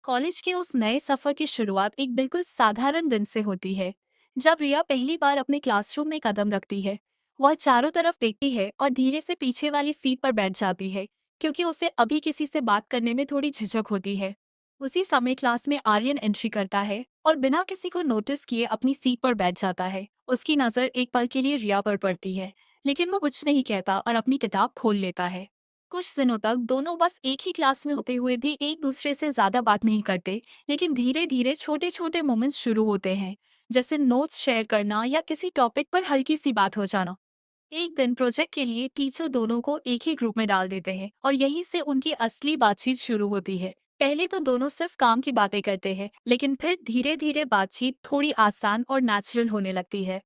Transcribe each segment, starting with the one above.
College के उस नए सफर की शुरुआत एक बिल्कुल साधारण दिन से होती है। जब रिया पहली बार अपने क्लासरूम में कदम रखती है, वह चारों तरफ देखती है और धीरे से पीछे वाली सीट पर बैठ जाती है, क्योंकि उसे अभी किसी से बात करने में थोड़ी झिझक होती है। उसी समय क्लास में आर्यन एंट्री करता है और बिना किसी को नोटिस किए अपनी सीट पर बैठ जाता है। उसकी नजर एक पल के लिए रिया पर पड़ती है, लेकिन वो कुछ नहीं कहता और अपनी किताब खोल लेता है। कुछ दिनों तक दोनों बस एक ही क्लास में होते हुए भी एक दूसरे से ज्यादा बात नहीं करते, लेकिन धीरे धीरे छोटे छोटे मोमेंट्स शुरू होते हैं, जैसे नोट्स शेयर करना या किसी टॉपिक पर हल्की सी बात हो जाना। एक दिन प्रोजेक्ट के लिए टीचर दोनों को एक ही ग्रुप में डाल देते हैं और यहीं से उनकी असली बातचीत शुरू होती है। पहले तो दोनों सिर्फ काम की बातें करते हैं, लेकिन फिर धीरे धीरे बातचीत थोड़ी आसान और नेचुरल होने लगती है।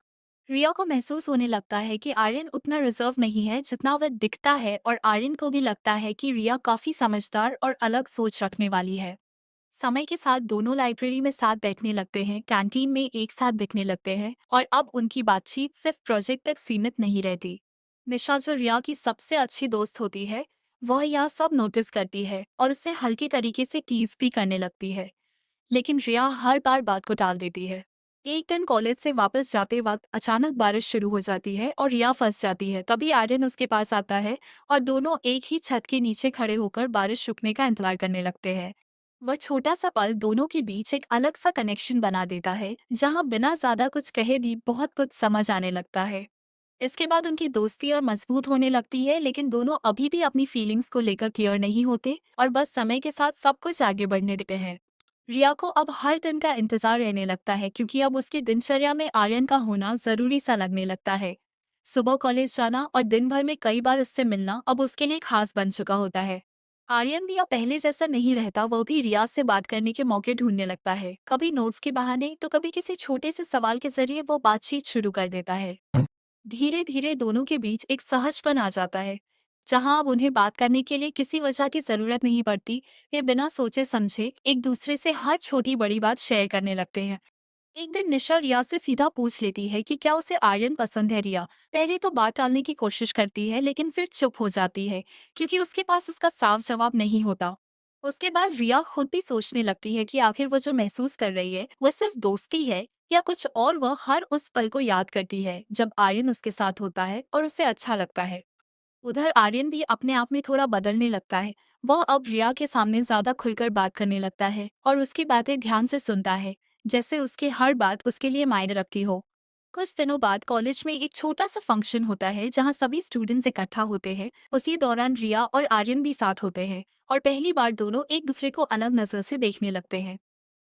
रिया को महसूस होने लगता है कि आर्यन उतना रिजर्व नहीं है जितना वह दिखता है, और आर्यन को भी लगता है कि रिया काफी समझदार और अलग सोच रखने वाली है। समय के साथ दोनों लाइब्रेरी में साथ बैठने लगते हैं, कैंटीन में एक साथ दिखने लगते हैं, और अब उनकी बातचीत सिर्फ प्रोजेक्ट तक सीमित नहीं रहती। निशा, जो रिया की सबसे अच्छी दोस्त होती है, वह यह सब नोटिस करती है और उसे हल्के तरीके से टीज भी करने लगती है, लेकिन रिया हर बार बात को टाल देती है। एक दिन कॉलेज से वापस जाते वक्त अचानक बारिश शुरू हो जाती है और रिया फंस जाती है। तभी आर्यन उसके पास आता है और दोनों एक ही छत के नीचे खड़े होकर बारिश रुकने का इंतजार करने लगते हैं। वह छोटा सा पल दोनों के बीच एक अलग सा कनेक्शन बना देता है, जहां बिना ज्यादा कुछ कहे भी बहुत कुछ समझ आने लगता है। इसके बाद उनकी दोस्ती और मजबूत होने लगती है, लेकिन दोनों अभी भी अपनी फीलिंग्स को लेकर क्लियर नहीं होते और बस समय के साथ सब कुछ आगे बढ़ने देते हैं। रिया को अब हर दिन का इंतजार रहने लगता है, क्योंकि अब उसकी दिनचर्या में आर्यन का होना जरूरी सा लगने लगता है। सुबह कॉलेज जाना और दिन भर में कई बार उससे मिलना अब उसके लिए खास बन चुका होता है। आर्यन भी अब पहले जैसा नहीं रहता, वो भी रिया से बात करने के मौके ढूंढने लगता है, कभी नोट्स के बहाने तो कभी किसी छोटे से सवाल के जरिए वो बातचीत शुरू कर देता है। धीरे धीरे दोनों के बीच एक सहजपन आ जाता है, जहां अब उन्हें बात करने के लिए किसी वजह की जरूरत नहीं पड़ती। वे बिना सोचे समझे एक दूसरे से हर छोटी बड़ी बात शेयर करने लगते हैं। एक दिन निशा रिया से सीधा पूछ लेती है कि क्या उसे आर्यन पसंद है। रिया पहले तो बात टालने की कोशिश करती है, लेकिन फिर चुप हो जाती है, क्योंकि उसके पास उसका साफ जवाब नहीं होता। उसके बाद रिया खुद भी सोचने लगती है कि आखिर वो जो महसूस कर रही है वह सिर्फ दोस्ती है या कुछ और। वह हर उस पल को याद करती है जब आर्यन उसके साथ होता है और उसे अच्छा लगता है। उधर आर्यन भी अपने आप में थोड़ा बदलने लगता है। वह अब रिया के सामने ज्यादा खुलकर बात करने लगता है और उसकी बातें ध्यान से सुनता है, जैसे उसकी हर बात उसके लिए मायने रखती हो। कुछ दिनों बाद कॉलेज में एक छोटा सा फंक्शन होता है, जहां सभी स्टूडेंट्स इकट्ठा होते हैं। उसी दौरान रिया और आर्यन भी साथ होते हैं और पहली बार दोनों एक दूसरे को अलग नजर से देखने लगते हैं।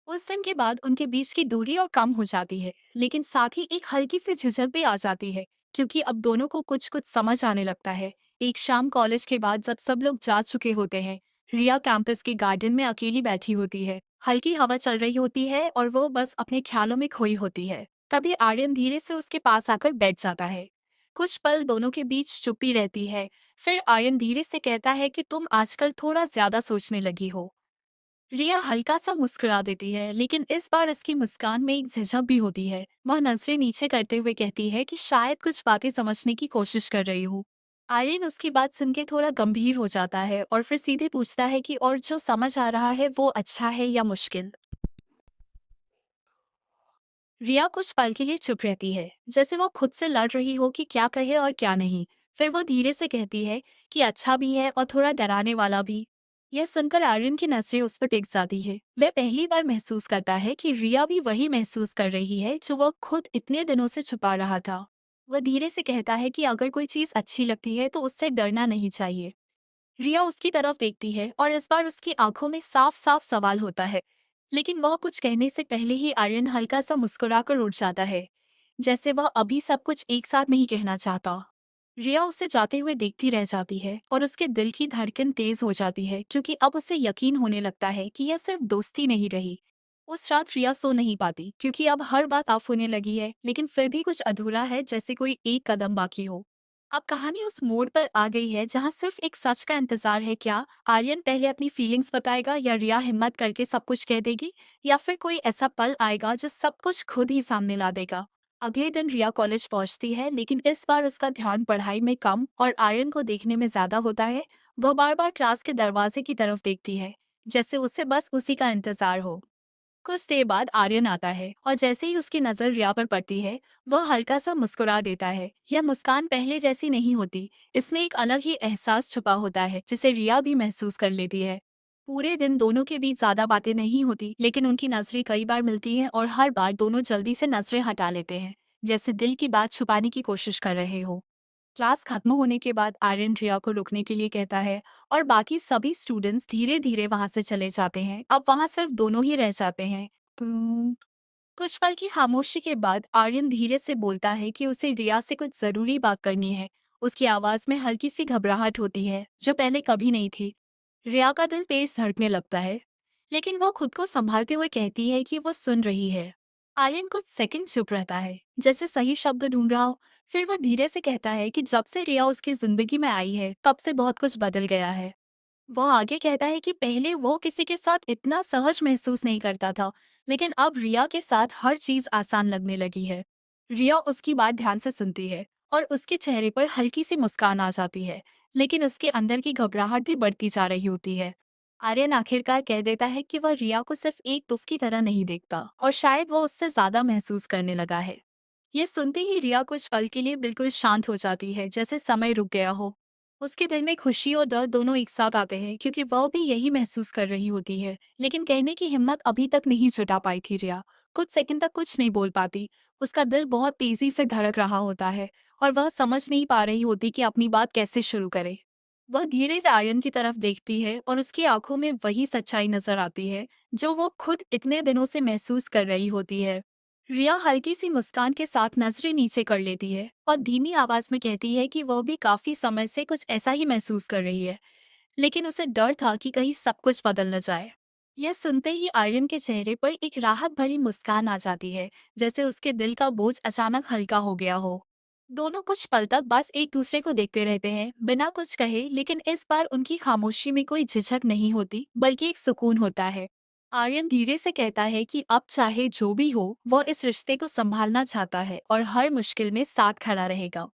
उस दिन के बाद उनके बीच की दूरी और कम हो जाती है, लेकिन साथ ही एक हल्की सी झिझक भी आ जाती है, क्योंकि अब दोनों को कुछ कुछ समझ आने लगता है। एक शाम कॉलेज के बाद जब सब लोग जा चुके होते हैं, रिया कैंपस के गार्डन में अकेली बैठी होती है। हल्की हवा चल रही होती है और वो बस अपने ख्यालों में खोई होती है। तभी आर्यन धीरे से उसके पास आकर बैठ जाता है। कुछ पल दोनों के बीच चुप्पी रहती है। फिर आर्यन धीरे से कहता है कि तुम आजकल थोड़ा ज्यादा सोचने लगी हो। रिया हल्का सा मुस्कुरा देती है, लेकिन इस बार उसकी मुस्कान में एक झिझक भी होती है। वह नजरें नीचे करते हुए कहती है कि शायद कुछ बातें समझने की कोशिश कर रही हूँ। आर्यन उसकी बात सुन के थोड़ा गंभीर हो जाता है और फिर सीधे पूछता है कि और जो समझ आ रहा है वो अच्छा है या मुश्किल। रिया कुछ पल के लिए चुप रहती है, जैसे वो खुद से लड़ रही हो कि क्या कहे और क्या नहीं। फिर वो धीरे से कहती है कि अच्छा भी है और थोड़ा डराने वाला भी। यह सुनकर आर्यन की नजरें उस पर टिक जाती है। वह पहली बार महसूस करता है कि रिया भी वही महसूस कर रही है जो वह खुद इतने दिनों से छुपा रहा था। वह धीरे से कहता है कि अगर कोई चीज अच्छी लगती है तो उससे डरना नहीं चाहिए। रिया उसकी तरफ देखती है और इस बार उसकी आंखों में साफ साफ सवाल होता है, लेकिन वह कुछ कहने से पहले ही आर्यन हल्का सा मुस्कुराकर उठ जाता है, जैसे वह अभी सब कुछ एक साथ नहीं कहना चाहता। रिया उसे जाते हुए देखती रह जाती है और उसके दिल की धड़कन तेज हो जाती है, क्योंकि अब उसे यकीन होने लगता है कि यह सिर्फ दोस्ती नहीं रही। उस रात रिया सो नहीं पाती, क्योंकि अब हर बात साफ होने लगी है, लेकिन फिर भी कुछ अधूरा है, जैसे कोई एक कदम बाकी हो। अब कहानी उस मोड़ पर आ गई है जहां सिर्फ एक सच का इंतजार है। क्या आर्यन पहले अपनी फीलिंग्स बताएगा या रिया हिम्मत करके सब कुछ कह देगी, या फिर कोई ऐसा पल आएगा जो सब कुछ खुद ही सामने ला देगा। अगले दिन रिया कॉलेज पहुंचती है, लेकिन इस बार उसका ध्यान पढ़ाई में कम और आर्यन को देखने में ज्यादा होता है। वह बार बार क्लास के दरवाजे की तरफ देखती है, जैसे उसे बस उसी का इंतजार हो। कुछ देर बाद आर्यन आता है और जैसे ही उसकी नजर रिया पर पड़ती है, वह हल्का सा मुस्कुरा देता है। यह मुस्कान पहले जैसी नहीं होती, इसमें एक अलग ही एहसास छुपा होता है जिसे रिया भी महसूस कर लेती है। पूरे दिन दोनों के बीच ज्यादा बातें नहीं होती, लेकिन उनकी नजरें कई बार मिलती हैं और हर बार दोनों जल्दी से नजरें हटा लेते हैं, जैसे दिल की बात छुपाने की कोशिश कर रहे हो। क्लास खत्म होने के बाद आर्यन रिया को रुकने के लिए कहता है और बाकी सभी स्टूडेंट्स धीरे धीरे वहां से चले जाते हैं। अब वहां सिर्फ दोनों ही रह जाते हैं। कुछ पल की खामोशी के बाद आर्यन धीरे से बोलता है कि उसे रिया से कुछ जरूरी बात करनी है। उसकी आवाज में हल्की सी घबराहट होती है जो पहले कभी नहीं थी। रिया का दिल तेज धड़कने लगता है, लेकिन वो खुद को संभालते हुए कहती है कि वो सुन रही है। आर्यन कुछ सेकंड चुप रहता है, जैसे सही शब्द ढूंढ रहा हो। फिर वह धीरे से कहता है कि जब से रिया उसकी जिंदगी में आई है, तब से बहुत कुछ बदल गया है। वह आगे कहता है कि पहले वो किसी के साथ इतना सहज महसूस नहीं करता था, लेकिन अब रिया के साथ हर चीज आसान लगने लगी है। रिया उसकी बात ध्यान से सुनती है और उसके चेहरे पर हल्की सी मुस्कान आ जाती है, लेकिन उसके अंदर की घबराहट भी बढ़ती जा रही होती है। आर्यन आखिरकार कह देता है कि वह रिया को सिर्फ एक दोस्त की तरह नहीं देखता और शायद वो उससे ज्यादा महसूस करने लगा है। ये सुनते ही रिया कुछ पल के लिए बिल्कुल शांत हो जाती है, जैसे समय रुक गया हो। उसके दिल में खुशी और डर दोनों एक साथ आते हैं, क्योंकि वह भी यही महसूस कर रही होती है, लेकिन कहने की हिम्मत अभी तक नहीं जुटा पाई थी रिया। कुछ सेकंड तक कुछ नहीं बोल पाती। उसका दिल बहुत तेजी से धड़क रहा होता है और वह समझ नहीं पा रही होती कि अपनी बात कैसे शुरू करे। वह धीरे से आर्यन की तरफ देखती है और उसकी आंखों में वही सच्चाई नजर आती है जो वो खुद इतने दिनों से महसूस कर रही होती है। रिया हल्की सी मुस्कान के साथ नजरें नीचे कर लेती है और धीमी आवाज में कहती है कि वह भी काफी समय से कुछ ऐसा ही महसूस कर रही है, लेकिन उसे डर था कि कहीं सब कुछ बदल न जाए। यह सुनते ही आर्यन के चेहरे पर एक राहत भरी मुस्कान आ जाती है, जैसे उसके दिल का बोझ अचानक हल्का हो गया हो। दोनों कुछ पल तक बस एक दूसरे को देखते रहते हैं, बिना कुछ कहे, लेकिन इस बार उनकी खामोशी में कोई झिझक नहीं होती, बल्कि एक सुकून होता है। आर्यन धीरे से कहता है कि अब चाहे जो भी हो, वह इस रिश्ते को संभालना चाहता है और हर मुश्किल में साथ खड़ा रहेगा।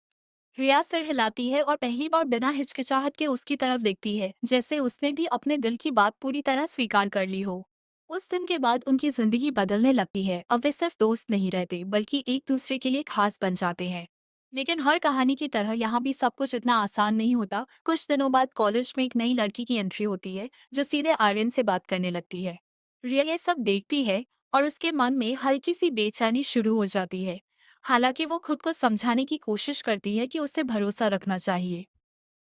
रिया सिर हिलाती है और पहली बार बिना हिचकिचाहट के उसकी तरफ देखती है, जैसे उसने भी अपने दिल की बात पूरी तरह स्वीकार कर ली हो। उस दिन के बाद उनकी जिंदगी बदलने लगती है। अब वे सिर्फ दोस्त नहीं रहते, बल्कि एक दूसरे के लिए खास बन जाते हैं। लेकिन हर कहानी की तरह यहाँ भी सब कुछ इतना आसान नहीं होता। कुछ दिनों बाद कॉलेज में एक नई लड़की की एंट्री होती है, जो सीधे आर्यन से बात करने लगती है। रिया ये सब देखती है और उसके मन में हल्की सी बेचैनी शुरू हो जाती है। हालांकि वो खुद को समझाने की कोशिश करती है कि उसे भरोसा रखना चाहिए।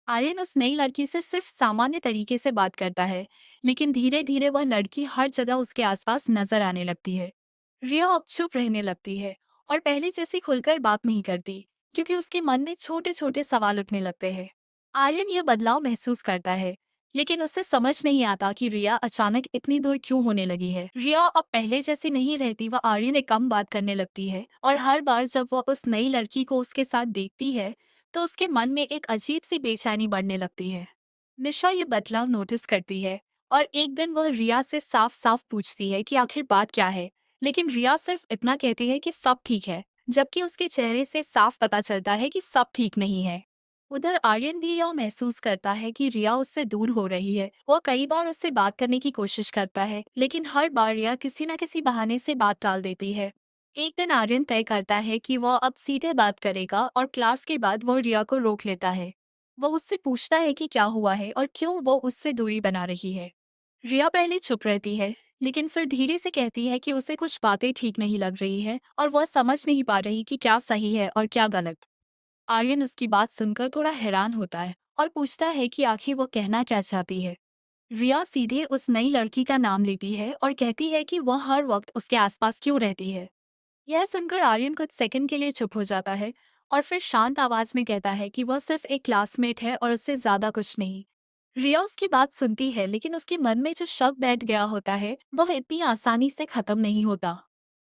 आर्यन उस नई लड़की से सिर्फ सामान्य तरीके से बात करता है, लेकिन धीरे धीरे वह लड़की हर जगह उसके आसपास नजर आने लगती है। रिया अब चुप रहने लगती है और पहले जैसी खुलकर बात नहीं करती, क्योंकि उसके मन में छोटे छोटे सवाल उठने लगते हैं। आर्यन यह बदलाव महसूस करता है, लेकिन उसे समझ नहीं आता कि रिया अचानक इतनी दूर क्यों होने लगी है। रिया अब पहले जैसी नहीं रहती। वह आर्यन से कम बात करने लगती है और हर बार जब वह उस नई लड़की को उसके साथ देखती है, तो उसके मन में एक अजीब सी बेचैनी बढ़ने लगती है। निशा ये बदलाव नोटिस करती है और एक दिन वह रिया से साफ साफ पूछती है कि आखिर बात क्या है, लेकिन रिया सिर्फ इतना कहती है कि सब ठीक है, जबकि उसके चेहरे से साफ पता चलता है कि सब ठीक नहीं है। उधर आर्यन भी यह महसूस करता है कि रिया उससे दूर हो रही है। वह कई बार उससे बात करने की कोशिश करता है, लेकिन हर बार रिया किसी न किसी बहाने से बात टाल देती है। एक दिन आर्यन तय करता है कि वह अब सीधे बात करेगा और क्लास के बाद वह रिया को रोक लेता है। वह उससे पूछता है कि क्या हुआ है और क्यों वो उससे दूरी बना रही है। रिया पहले चुप रहती है, लेकिन फिर धीरे से कहती है कि उसे कुछ बातें ठीक नहीं लग रही है और वह समझ नहीं पा रही कि क्या सही है और क्या गलत। आर्यन उसकी बात सुनकर थोड़ा हैरान होता है और पूछता है कि आखिर वो कहना क्या चाहती है। रिया सीधे उस नई लड़की का नाम लेती है और कहती है कि वह हर वक्त उसके आसपास क्यों रहती है। यह सुनकर आर्यन कुछ सेकंड के लिए चुप हो जाता है और फिर शांत आवाज में कहता है कि वह सिर्फ एक क्लासमेट है और उससे ज्यादा कुछ नहीं। रिया उसकी बात सुनती है, लेकिन उसके मन में जो शक बैठ गया होता है, वह इतनी आसानी से खत्म नहीं होता।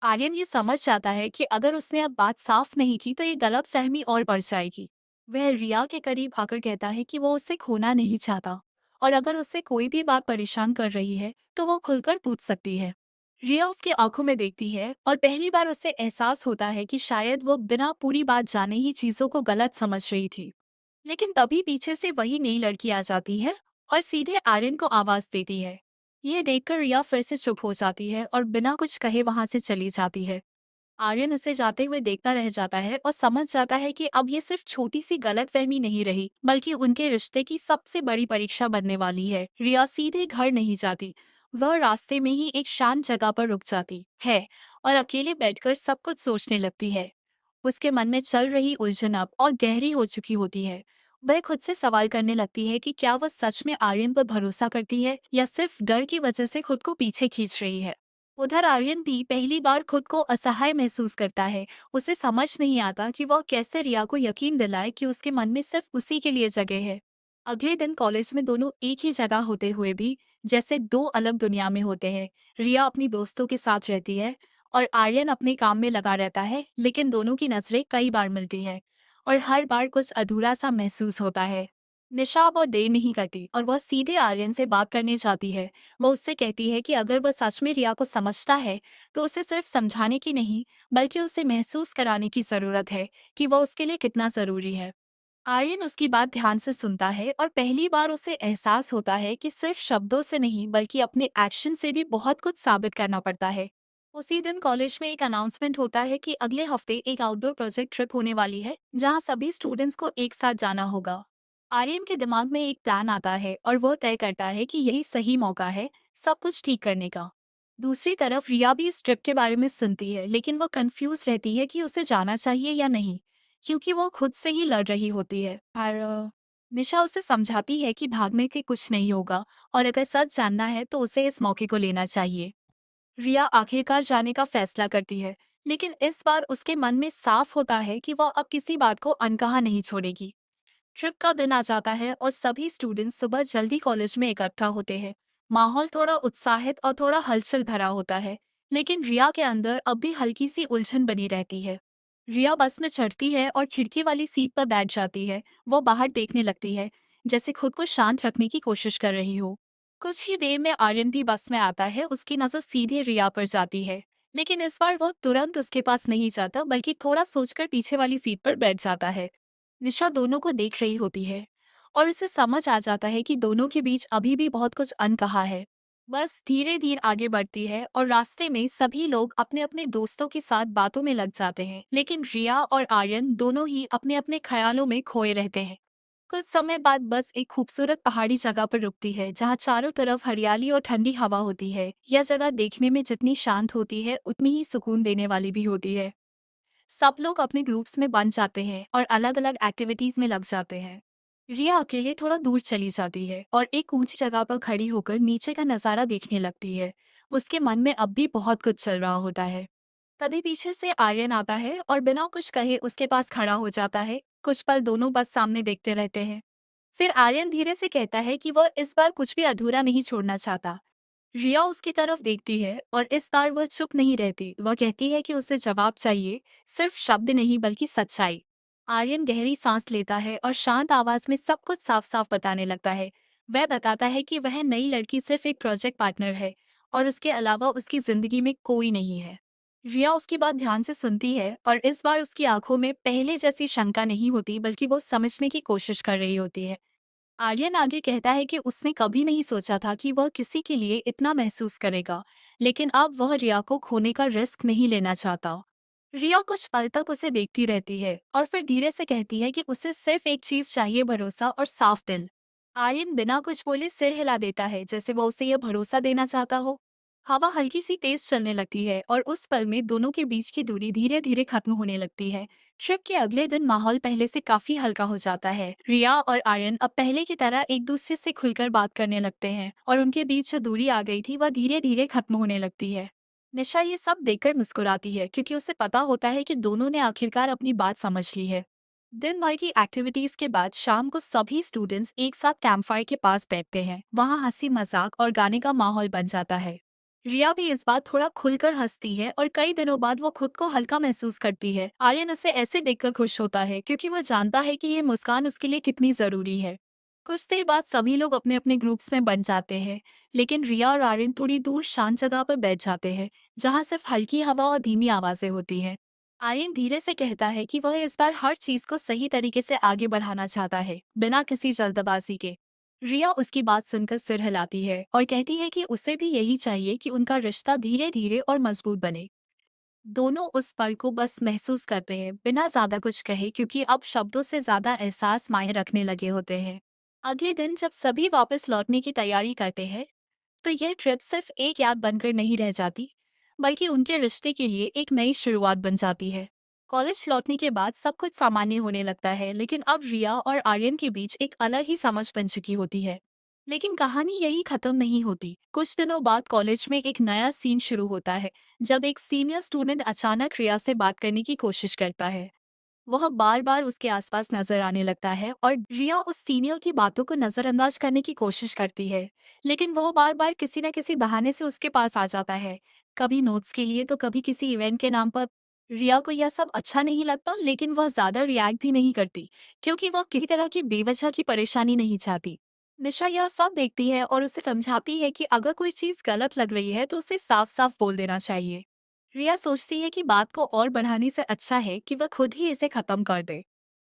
आर्यन ये समझ जाता है कि अगर उसने अब बात साफ नहीं की तो ये गलत फहमी और बढ़ जाएगी। वह रिया के करीब आकर कहता है कि वो उसे खोना नहीं चाहता और अगर उससे कोई भी बात परेशान कर रही है, तो वो खुलकर पूछ सकती है। रिया उसकी आंखों में देखती है और पहली बार उसे एहसास होता है कि शायद वो बिना पूरी बात जाने ही चीजों को गलत समझ रही थी। लेकिन तभी पीछे से वही नई लड़की आ जाती है और सीधे आर्यन को आवाज देती है। ये देखकर रिया फिर से चुप हो जाती है और बिना कुछ कहे वहां से चली जाती है। आर्यन उसे जाते हुए देखता रह जाता है और समझ जाता है कि अब ये सिर्फ छोटी सी गलतफहमी नहीं रही, बल्कि उनके रिश्ते की सबसे बड़ी परीक्षा बनने वाली है। रिया सीधे घर नहीं जाती। वह रास्ते में ही एक शांत जगह पर रुक जाती है और अकेले बैठकर सब कुछ सोचने लगती है। उसके मन में चल रही उलझन अब और गहरी हो चुकी होती है। वह खुद से सवाल करने लगती है कि क्या वह सच में आर्यन पर भरोसा करती है या सिर्फ डर की वजह से खुद को पीछे खींच रही है। उधर आर्यन भी पहली बार खुद को असहाय महसूस करता है। उसे समझ नहीं आता कि वह कैसे रिया को यकीन दिलाए कि उसके मन में सिर्फ उसी के लिए जगह है। अगले दिन कॉलेज में दोनों एक ही जगह होते हुए भी जैसे दो अलग दुनिया में होते हैं। रिया अपनी दोस्तों के साथ रहती है और आर्यन अपने काम में लगा रहता है, लेकिन दोनों की नजरें कई बार मिलती है और हर बार कुछ अधूरा सा महसूस होता है। निशा अब और देर नहीं करती और वह सीधे आर्यन से बात करने जाती है। वो उससे कहती है कि अगर वह सच में रिया को समझता है, तो उसे सिर्फ समझाने की नहीं, बल्कि उसे महसूस कराने की जरूरत है कि वह उसके लिए कितना जरूरी है। आर्यन उसकी बात ध्यान से सुनता है और पहली बार उसे एहसास होता है कि सिर्फ शब्दों से नहीं, बल्कि अपने एक्शन से भी बहुत कुछ साबित करना पड़ता है। उसी दिन कॉलेज में एक अनाउंसमेंट होता है कि अगले हफ्ते एक आउटडोर प्रोजेक्ट ट्रिप होने वाली है, जहां सभी स्टूडेंट्स को एक साथ जाना होगा। आर्यन के दिमाग में एक प्लान आता है और वह तय करता है कि यही सही मौका है सब कुछ ठीक करने का। दूसरी तरफ रिया भी इस ट्रिप के बारे में सुनती है, लेकिन वह कंफ्यूज रहती है कि उसे जाना चाहिए या नहीं, क्योंकि वो खुद से ही लड़ रही होती है। और निशा उसे समझाती है कि भागने के कुछ नहीं होगा और अगर सच जानना है तो उसे इस मौके को लेना चाहिए। रिया आखिरकार जाने का फैसला करती है, लेकिन इस बार उसके मन में साफ होता है कि वह अब किसी बात को अनकहा नहीं छोड़ेगी। ट्रिप का दिन आ जाता है और सभी स्टूडेंट्स सुबह जल्दी कॉलेज में इकट्ठा होते हैं। माहौल थोड़ा उत्साहित और थोड़ा हलचल भरा होता है, लेकिन रिया के अंदर अब भी हल्की सी उलझन बनी रहती है। रिया बस में चढ़ती है और खिड़की वाली सीट पर बैठ जाती है। वो बाहर देखने लगती है, जैसे खुद को शांत रखने की कोशिश कर रही हो। कुछ ही देर में आर्यन भी बस में आता है। उसकी नजर सीधे रिया पर जाती है, लेकिन इस बार वो तुरंत उसके पास नहीं जाता, बल्कि थोड़ा सोचकर पीछे वाली सीट पर बैठ जाता है। निशा दोनों को देख रही होती है और उसे समझ आ जाता है कि दोनों के बीच अभी भी बहुत कुछ अनकहा है। बस धीरे धीरे आगे बढ़ती है और रास्ते में सभी लोग अपने अपने दोस्तों के साथ बातों में लग जाते हैं, लेकिन रिया और आर्यन दोनों ही अपने अपने ख्यालों में खोए रहते हैं। कुछ समय बाद बस एक खूबसूरत पहाड़ी जगह पर रुकती है, जहाँ चारों तरफ हरियाली और ठंडी हवा होती है। यह जगह देखने में जितनी शांत होती है, उतनी ही सुकून देने वाली भी होती है। सब लोग अपने ग्रुप्स में बन जाते हैं और अलग अलग एक्टिविटीज में लग जाते हैं। रिया अकेले थोड़ा दूर चली जाती है और एक ऊंची जगह पर खड़ी होकर नीचे का नजारा देखने लगती है। उसके मन में अब भी बहुत कुछ चल रहा होता है। तभी पीछे से आर्यन आता है और बिना कुछ कहे उसके पास खड़ा हो जाता है। कुछ पल दोनों बस सामने देखते रहते हैं। फिर आर्यन धीरे से कहता है कि वह इस बार कुछ भी अधूरा नहीं छोड़ना चाहता। रिया उसकी तरफ देखती है और इस बार वह चुप नहीं रहती। वह कहती है कि उसे जवाब चाहिए, सिर्फ शब्द नहीं बल्कि सच्चाई। आर्यन गहरी सांस लेता है और शांत आवाज में सब कुछ साफ साफ बताने लगता है। वह बताता है कि वह नई लड़की सिर्फ एक प्रोजेक्ट पार्टनर है और उसके अलावा उसकी जिंदगी में कोई नहीं है। रिया उसकी बात ध्यान से सुनती है और इस बार उसकी आंखों में पहले जैसी शंका नहीं होती, बल्कि वो समझने की कोशिश कर रही होती है। आर्यन आगे कहता है कि उसने कभी नहीं सोचा था कि वह किसी के लिए इतना महसूस करेगा, लेकिन अब वह रिया को खोने का रिस्क नहीं लेना चाहता। रिया कुछ पल तक उसे देखती रहती है और फिर धीरे से कहती है कि उसे सिर्फ एक चीज चाहिए, भरोसा और साफ दिल। आर्यन बिना कुछ बोले सिर हिला देता है, जैसे वो उसे यह भरोसा देना चाहता हो। हवा हल्की सी तेज चलने लगती है और उस पल में दोनों के बीच की दूरी धीरे धीरे खत्म होने लगती है। ट्रिप के अगले दिन माहौल पहले से काफी हल्का हो जाता है। रिया और आर्यन अब पहले की तरह एक दूसरे से खुलकर बात करने लगते हैं और उनके बीच जो दूरी आ गई थी वह धीरे धीरे खत्म होने लगती है। निशा ये सब देखकर मुस्कुराती है, क्योंकि उसे पता होता है कि दोनों ने आखिरकार अपनी बात समझ ली है। दिन भर की एक्टिविटीज के बाद शाम को सभी स्टूडेंट्स एक साथ कैंपफायर के पास बैठते हैं। वहाँ हंसी मजाक और गाने का माहौल बन जाता है। रिया भी इस बार थोड़ा खुलकर हंसती है और कई दिनों बाद वो खुद को हल्का महसूस करती है। आर्यन उसे ऐसे देखकर खुश होता है, क्योंकि वो जानता है कि ये मुस्कान उसके लिए कितनी जरूरी है। कुछ देर बाद सभी लोग अपने अपने ग्रुप्स में बन जाते हैं, लेकिन रिया और आर्यन थोड़ी दूर शांत जगह पर बैठ जाते हैं, जहाँ सिर्फ हल्की हवा और धीमी आवाजें होती हैं। आर्यन धीरे से कहता है कि वह इस बार हर चीज को सही तरीके से आगे बढ़ाना चाहता है, बिना किसी जल्दबाजी के। रिया उसकी बात सुनकर सिर हिलाती है और कहती है कि उसे भी यही चाहिए कि उनका रिश्ता धीरे धीरे और मजबूत बने। दोनों उस पल को बस महसूस करते हैं बिना ज्यादा कुछ कहे, क्योंकि अब शब्दों से ज्यादा एहसास मायने रखने लगे होते हैं। अगले दिन जब सभी वापस लौटने की तैयारी करते हैं, तो यह ट्रिप सिर्फ एक याद बनकर नहीं रह जाती, बल्कि उनके रिश्ते के लिए एक नई शुरुआत बन जाती है। कॉलेज लौटने के बाद सब कुछ सामान्य होने लगता है, लेकिन अब रिया और आर्यन के बीच एक अलग ही समझ बन चुकी होती है। लेकिन कहानी यही खत्म नहीं होती। कुछ दिनों बाद कॉलेज में एक नया सीन शुरू होता है, जब एक सीनियर स्टूडेंट अचानक रिया से बात करने की कोशिश करता है। वह बार-बार उसके आसपास नजर आने लगता है और रिया उस सीनियर की बातों को नजरअंदाज करने की कोशिश करती है, लेकिन वह बार-बार किसी न किसी बहाने से उसके पास आ जाता है। कभी नोट्स के लिए तो कभी किसी इवेंट के नाम पर। रिया को यह सब अच्छा नहीं लगता, लेकिन वह ज्यादा रिएक्ट भी नहीं करती, क्योंकि वह किसी तरह की बेवजह की परेशानी नहीं चाहती। निशा यह सब देखती है और उसे समझाती है कि अगर कोई चीज गलत लग रही है तो उसे साफ-साफ बोल देना चाहिए। रिया सोचती है कि बात को और बढ़ाने से अच्छा है कि वह खुद ही इसे खत्म कर दे।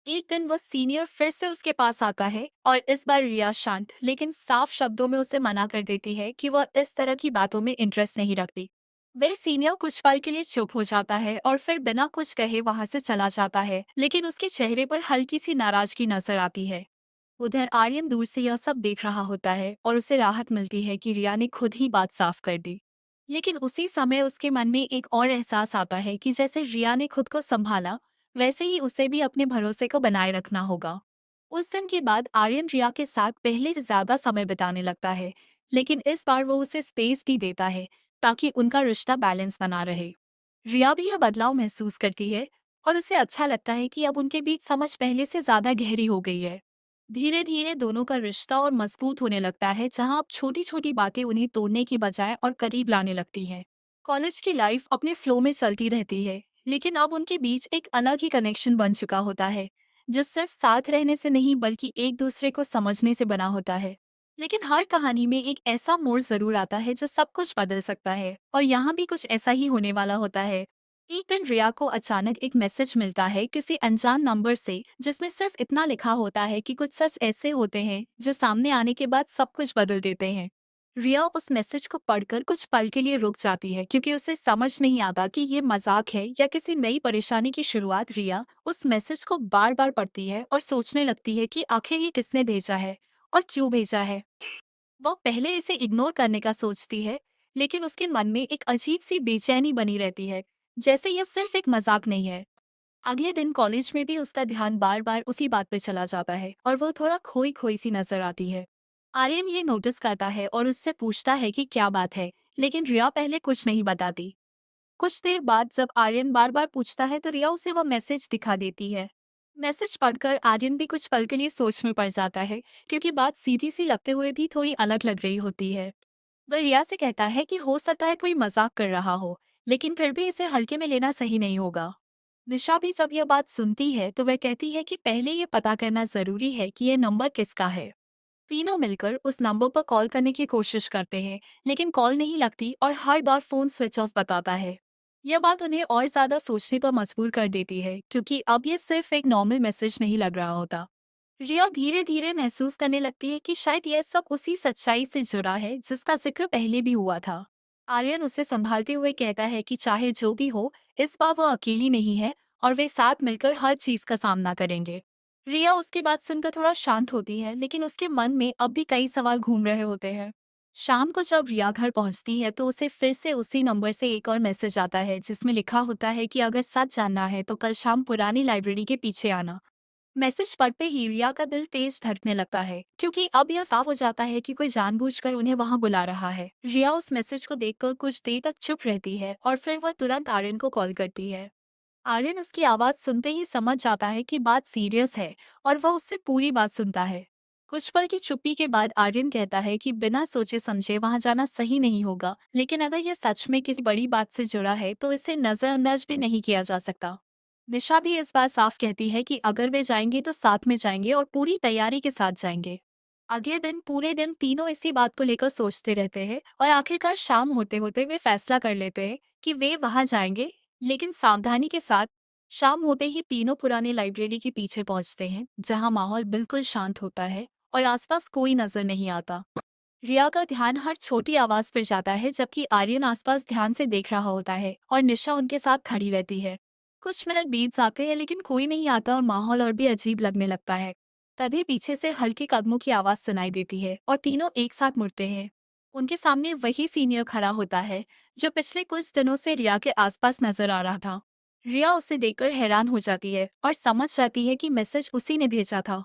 एक दिन वह सीनियर फिर से उसके पास आता है और इस बार रिया शांत लेकिन साफ शब्दों में उसे मना कर देती है कि वह इस तरह की बातों में इंटरेस्ट नहीं रखती। वह सीनियर कुछ पल के लिए चुप हो जाता है और फिर बिना कुछ कहे वहां से चला जाता है, लेकिन उसके चेहरे पर हल्की सी नाराजगी नजर आती है। उधर आर्यन दूर से यह सब देख रहा होता है और उसे राहत मिलती है कि रिया ने खुद ही बात साफ कर दी। लेकिन उसी समय उसके मन में एक और एहसास आता है कि जैसे रिया ने खुद को संभाला, वैसे ही उसे भी अपने भरोसे को बनाए रखना होगा। उस दिन के बाद आर्यन रिया के साथ पहले से ज्यादा समय बिताने लगता है, लेकिन इस बार वो उसे स्पेस भी देता है, ताकि उनका रिश्ता बैलेंस बना रहे। रिया भी यह बदलाव महसूस करती है और उसे अच्छा लगता है कि अब उनके बीच समझ पहले से ज्यादा गहरी हो गई है। धीरे धीरे दोनों का रिश्ता और मजबूत होने लगता है, जहां अब छोटी छोटी बातें उन्हें तोड़ने की बजाय और करीब लाने लगती हैं। कॉलेज की लाइफ अपने फ्लो में चलती रहती है, लेकिन अब उनके बीच एक अलग ही कनेक्शन बन चुका होता है, जो सिर्फ साथ रहने से नहीं बल्कि एक दूसरे को समझने से बना होता है। लेकिन हर कहानी में एक ऐसा मोड़ जरूर आता है जो सब कुछ बदल सकता है, और यहाँ भी कुछ ऐसा ही होने वाला होता है। एक दिन रिया को अचानक एक मैसेज मिलता है किसी अनजान नंबर से, जिसमें सिर्फ इतना लिखा होता है कि कुछ सच ऐसे होते हैं जो सामने आने के बाद सब कुछ बदल देते हैं। रिया उस मैसेज को पढ़कर कुछ पल के लिए रुक जाती है, क्योंकि उसे समझ नहीं आता कि ये मजाक है या किसी नई परेशानी की शुरुआत। रिया उस मैसेज को बार बार पढ़ती है और सोचने लगती है कि आखिर ये किसने भेजा है और क्यों भेजा है। वो पहले इसे इग्नोर करने का सोचती है, लेकिन उसके मन में एक अजीब सी बेचैनी बनी रहती है, जैसे यह सिर्फ एक मजाक नहीं है। अगले दिन कॉलेज में भी उसका ध्यान बार बार उसी बात पर चला जाता है और वो थोड़ा खोई खोई सी नजर आती है। आर्यन ये नोटिस करता है और उससे पूछता है कि क्या बात है, लेकिन रिया पहले कुछ नहीं बताती। कुछ देर बाद जब आर्यन बार बार पूछता है तो रिया उसे वह मैसेज दिखा देती है। मैसेज पढ़कर आर्यन भी कुछ पल के लिए सोच में पड़ जाता है, क्योंकि बात सीधी सी लगते हुए भी थोड़ी अलग लग रही होती है। वह रिया से कहता है कि हो सकता है कोई मजाक कर रहा हो, लेकिन फिर भी इसे हल्के में लेना सही नहीं होगा। निशा भी जब यह बात सुनती है तो वह कहती है कि पहले ये पता करना जरूरी है कि यह नंबर किसका है। तीनों मिलकर उस नंबर पर कॉल करने की कोशिश करते हैं, लेकिन कॉल नहीं लगती और हर बार फोन स्विच ऑफ बताता है। यह बात उन्हें और ज्यादा सोचने पर मजबूर कर देती है, क्योंकि अब ये सिर्फ एक नॉर्मल मैसेज नहीं लग रहा होता। रिया धीरे धीरे महसूस करने लगती है कि शायद यह सब उसी सच्चाई से जुड़ा है जिसका जिक्र पहले भी हुआ था। आर्यन उसे संभालते हुए कहता है कि चाहे जो भी हो, इस बार वो अकेली नहीं है और वे साथ मिलकर हर चीज का सामना करेंगे। रिया उसकी बात सुनकर थोड़ा शांत होती है, लेकिन उसके मन में अब भी कई सवाल घूम रहे होते हैं। शाम को जब रिया घर पहुंचती है तो उसे फिर से उसी नंबर से एक और मैसेज आता है, जिसमें लिखा होता है कि अगर सच जानना है तो कल शाम पुरानी लाइब्रेरी के पीछे आना। मैसेज पढ़ते ही रिया का दिल तेज धड़कने लगता है, क्योंकि अब यह साफ हो जाता है कि कोई जानबूझकर उन्हें वहां बुला रहा है। रिया उस मैसेज को देखकर कुछ देर तक चुप रहती है और फिर वह तुरंत आर्यन को कॉल करती है। आर्यन उसकी आवाज सुनते ही समझ जाता है कि बात सीरियस है और वह उससे पूरी बात सुनता है। कुछ पल की चुप्पी के बाद आर्यन कहता है कि बिना सोचे समझे वहां जाना सही नहीं होगा, लेकिन अगर यह सच में किसी बड़ी बात से जुड़ा है तो इसे नजरअंदाज भी नहीं किया जा सकता। निशा भी इस बार साफ कहती है कि अगर वे जाएंगे तो साथ में जाएंगे और पूरी तैयारी के साथ जाएंगे। अगले दिन पूरे दिन तीनों इसी बात को लेकर सोचते रहते हैं और आखिरकार शाम होते होते वे फैसला कर लेते हैं कि वे वहां जाएंगे, लेकिन सावधानी के साथ। शाम होते ही तीनों पुरानी लाइब्रेरी के पीछे पहुंचते हैं, जहां माहौल बिल्कुल शांत होता है और आसपास कोई नजर नहीं आता। रिया का ध्यान हर छोटी आवाज पर जाता है, जबकि आर्यन आसपास ध्यान से देख रहा होता है और निशा उनके साथ खड़ी रहती है। कुछ मिनट बीत जाते हैं लेकिन कोई नहीं आता और माहौल और भी अजीब लगने लगता है। तभी पीछे से हल्के कदमों की आवाज सुनाई देती है और तीनों एक साथ मुड़ते हैं। उनके सामने वही सीनियर खड़ा होता है जो पिछले कुछ दिनों से रिया के आसपास नजर आ रहा था। रिया उसे देखकर हैरान हो जाती है और समझ जाती है कि मैसेज उसी ने भेजा था।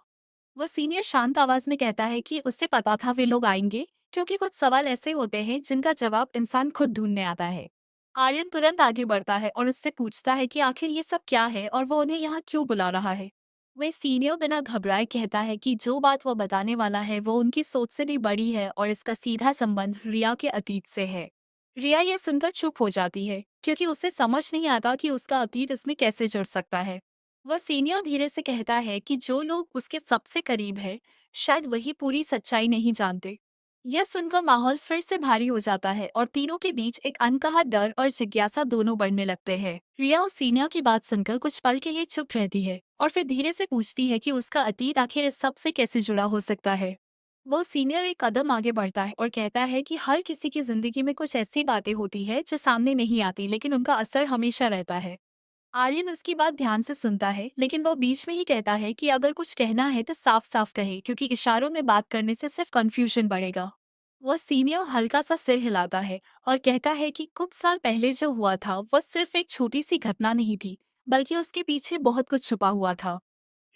वह सीनियर शांत आवाज में कहता है कि उसे पता था वे लोग आएंगे, क्योंकि कुछ सवाल ऐसे होते हैं जिनका जवाब इंसान खुद ढूंढने आता है। आर्यन तुरंत आगे बढ़ता है और उससे पूछता है कि आखिर ये सब क्या है और वो उन्हें यहाँ क्यों बुला रहा है। वह सीनियर बिना घबराए कहता है कि जो बात वो बताने वाला है वो उनकी सोच से भी बड़ी है और इसका सीधा संबंध रिया के अतीत से है। रिया ये सुनकर चुप हो जाती है, क्योंकि उसे समझ नहीं आता कि उसका अतीत इसमें कैसे जुड़ सकता है। वह सीनियर धीरे से कहता है कि जो लोग उसके सबसे करीब है, शायद वही पूरी सच्चाई नहीं जानते। यह सुनकर माहौल फिर से भारी हो जाता है और तीनों के बीच एक अनकहा डर और जिज्ञासा दोनों बढ़ने लगते हैं। रिया उस सीनियर की बात सुनकर कुछ पल के लिए चुप रहती है और फिर धीरे से पूछती है कि उसका अतीत आखिर इस सब से कैसे जुड़ा हो सकता है। वो सीनियर एक कदम आगे बढ़ता है और कहता है कि हर किसी की जिंदगी में कुछ ऐसी बातें होती है जो सामने नहीं आती, लेकिन उनका असर हमेशा रहता है। आर्यन उसकी बात ध्यान से सुनता है, लेकिन वो बीच में ही कहता है कि अगर कुछ कहना है तो साफ साफ कहे, क्योंकि इशारों में बात करने से सिर्फ कंफ्यूजन बढ़ेगा। वह सीनियर हल्का सा सिर हिलाता है और कहता है कि कुछ साल पहले जो हुआ था वह सिर्फ एक छोटी सी घटना नहीं थी, बल्कि उसके पीछे बहुत कुछ छुपा हुआ था।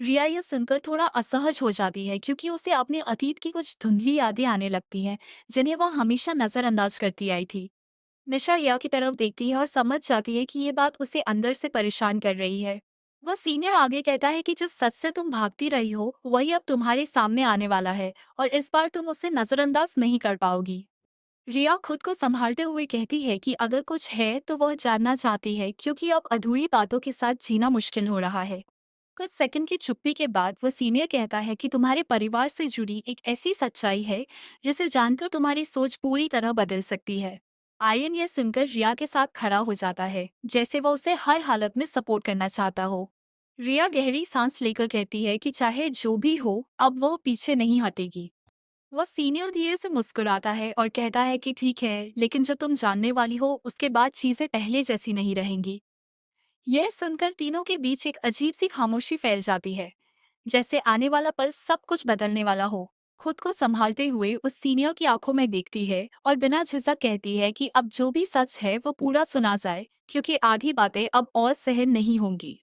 रिया यह सुनकर थोड़ा असहज हो जाती है, क्योंकि उसे अपने अतीत की कुछ धुंधली यादें आने लगती हैं जिन्हें वह हमेशा नजरअंदाज करती आई थी। निशा रिया की तरफ देखती है और समझ जाती है कि ये बात उसे अंदर से परेशान कर रही है। वह सीनियर आगे कहता है कि जिस सच से तुम भागती रही हो वही अब तुम्हारे सामने आने वाला है, और इस बार तुम उसे नजरअंदाज नहीं कर पाओगी। रिया खुद को संभालते हुए कहती है कि अगर कुछ है तो वह जानना चाहती है, क्योंकि अब अधूरी बातों के साथ जीना मुश्किल हो रहा है। कुछ सेकंड की चुप्पी के बाद वह सीनियर कहता है कि तुम्हारे परिवार से जुड़ी एक ऐसी सच्चाई है जिसे जानकर तुम्हारी सोच पूरी तरह बदल सकती है। आर्यन यह सुनकर रिया के साथ खड़ा हो जाता है, जैसे वह उसे हर हालत में सपोर्ट करना चाहता हो। रिया गहरी सांस लेकर कहती है कि चाहे जो भी हो अब वो पीछे नहीं हटेगी। वह सीनियर धीरे से मुस्कुराता है और कहता है कि ठीक है, लेकिन जो तुम जानने वाली हो उसके बाद चीजें पहले जैसी नहीं रहेंगी। यह सुनकर तीनों के बीच एक अजीब सी खामोशी फैल जाती है, जैसे आने वाला पल सब कुछ बदलने वाला हो। खुद को संभालते हुए उस सीनियर की आंखों में देखती है और बिना झिझक कहती है कि अब जो भी सच है वो पूरा सुना जाए, क्योंकि आधी बातें अब और सहन नहीं होंगी।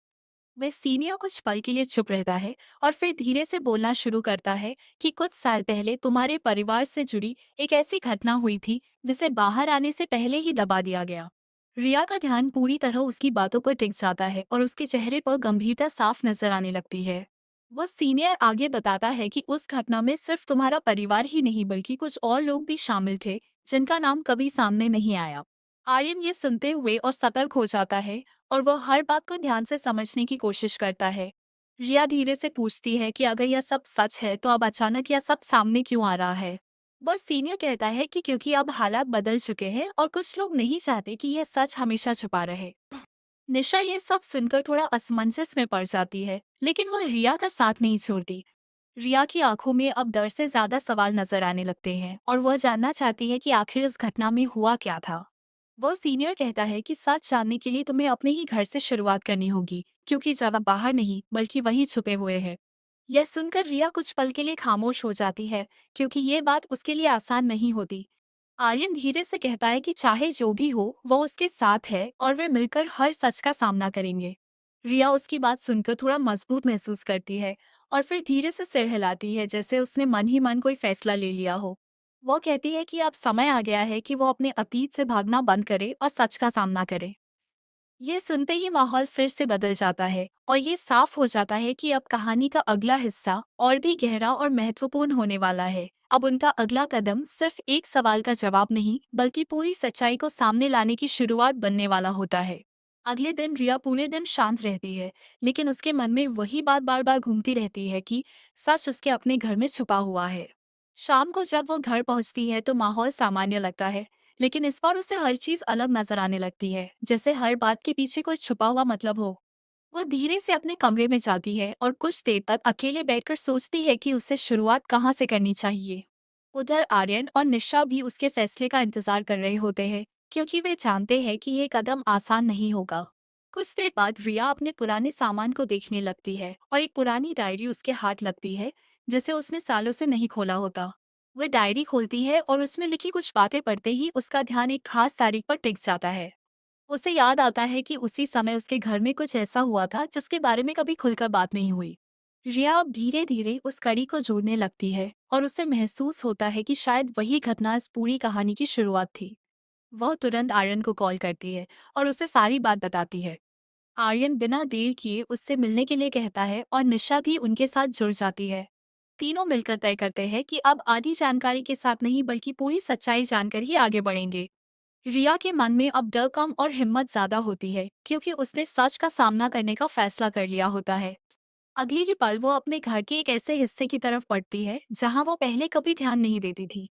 वह सीनियर कुछ पल के लिए चुप रहता है और फिर धीरे से बोलना शुरू करता है कि कुछ साल पहले तुम्हारे परिवार से जुड़ी एक ऐसी घटना हुई थी जिसे बाहर आने से पहले ही दबा दिया गया। रिया का ध्यान पूरी तरह उसकी बातों पर टिक जाता है और उसके चेहरे पर गंभीरता साफ नजर आने लगती है। वह सीनियर आगे बताता है कि उस घटना में सिर्फ तुम्हारा परिवार ही नहीं बल्कि कुछ और लोग भी शामिल थे, जिनका नाम कभी सामने नहीं आया। आर्यन ये सुनते हुए और सतर्क हो जाता है और वह हर बात को ध्यान से समझने की कोशिश करता है। रिया धीरे से पूछती है कि अगर यह सब सच है तो अब अचानक यह सब सामने क्यों आ रहा है। वह सीनियर कहता है कि क्योंकि अब हालात बदल चुके हैं और कुछ लोग नहीं चाहते कि यह सच हमेशा छुपा रहे। निशा ये सब सुनकर थोड़ा असमंजस में पड़ जाती है, लेकिन वह रिया का साथ नहीं छोड़ती। रिया की आंखों में अब डर से ज्यादा सवाल नजर आने लगते हैं और वह जानना चाहती है कि आखिर इस घटना में हुआ क्या था। वह सीनियर कहता है कि सच जानने के लिए तुम्हें अपने ही घर से शुरुआत करनी होगी, क्योंकि ज्यादा बाहर नहीं बल्कि वही छुपे हुए हैं। यह सुनकर रिया कुछ पल के लिए खामोश हो जाती है, क्योंकि ये बात उसके लिए आसान नहीं होती। आर्यन धीरे से कहता है कि चाहे जो भी हो वो उसके साथ है और वे मिलकर हर सच का सामना करेंगे। रिया उसकी बात सुनकर थोड़ा मजबूत महसूस करती है और फिर धीरे से सिर हिलाती है, जैसे उसने मन ही मन कोई फैसला ले लिया हो। वो कहती है कि अब समय आ गया है कि वो अपने अतीत से भागना बंद करे और सच का सामना करे। ये सुनते ही माहौल फिर से बदल जाता है और ये साफ हो जाता है कि अब कहानी का अगला हिस्सा और भी गहरा और महत्वपूर्ण होने वाला है। अब उनका अगला कदम सिर्फ एक सवाल का जवाब नहीं बल्कि पूरी सच्चाई को सामने लाने की शुरुआत बनने वाला होता है। अगले दिन रिया पूरे दिन शांत रहती है, लेकिन उसके मन में वही बात बार बार घूमती रहती है कि सच उसके अपने घर में छुपा हुआ है। शाम को जब वो घर पहुंचती है तो माहौल सामान्य लगता है, लेकिन इस बार उसे हर चीज अलग नजर आने लगती है, जैसे हर बात के पीछे कोई छुपा हुआ मतलब हो। वो धीरे से अपने कमरे में जाती है और कुछ देर तक अकेले बैठकर सोचती है कि उसे शुरुआत कहाँ से करनी चाहिए। उधर आर्यन और निशा भी उसके फैसले का इंतजार कर रहे होते हैं, क्योंकि वे जानते हैं कि ये कदम आसान नहीं होगा। कुछ देर बाद रिया अपने पुराने सामान को देखने लगती है और एक पुरानी डायरी उसके हाथ लगती है, जिसे उसने सालों से नहीं खोला होता। वह डायरी खोलती है और उसमें लिखी कुछ बातें पढ़ते ही उसका ध्यान एक खास तारीख पर टिक जाता है। उसे याद आता है कि उसी समय उसके घर में कुछ ऐसा हुआ था जिसके बारे में कभी खुलकर बात नहीं हुई। रिया अब धीरे धीरे उस कड़ी को जोड़ने लगती है और उसे महसूस होता है कि शायद वही घटना इस पूरी कहानी की शुरुआत थी। वह तुरंत आर्यन को कॉल करती है और उसे सारी बात बताती है। आर्यन बिना देर किए उससे मिलने के लिए कहता है और निशा भी उनके साथ जुड़ जाती है। तीनों मिलकर तय करते हैं कि अब आधी जानकारी के साथ नहीं बल्कि पूरी सच्चाई जानकर ही आगे बढ़ेंगे। रिया के मन में अब डर कम और हिम्मत ज्यादा होती है, क्योंकि उसने सच का सामना करने का फैसला कर लिया होता है। अगले ही पल वो अपने घर के एक ऐसे हिस्से की तरफ बढ़ती है जहां वो पहले कभी ध्यान नहीं देती थी।